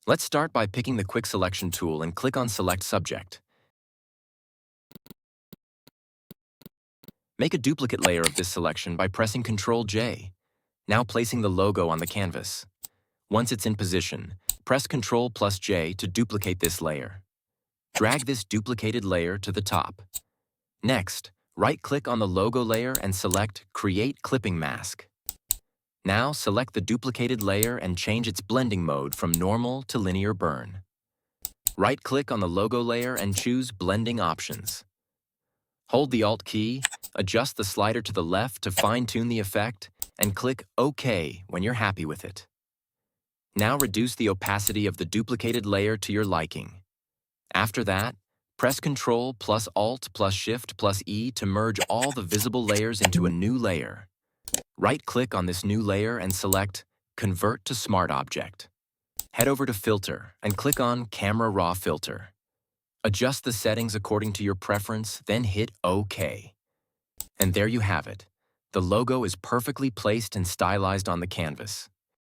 Let's start by picking the Quick Selection tool and click on Select Subject. Make a duplicate layer of this selection by pressing Ctrl-J, now placing the logo on the canvas. Once it's in position, press Ctrl+J to duplicate this layer. Drag this duplicated layer to the top. Next, right-click on the logo layer and select Create Clipping Mask. Now select the duplicated layer and change its blending mode from normal to linear burn. Right-click on the logo layer and choose Blending Options. Hold the Alt key, adjust the slider to the left to fine-tune the effect, and click OK when you're happy with it. Now reduce the opacity of the duplicated layer to your liking. After that, press Ctrl plus Alt plus Shift plus E to merge all the visible layers into a new layer. Right-click on this new layer and select Convert to Smart Object. Head over to Filter and click on Camera Raw Filter. Adjust the settings according to your preference, then hit OK. And there you have it. The logo is perfectly placed and stylized on the canvas.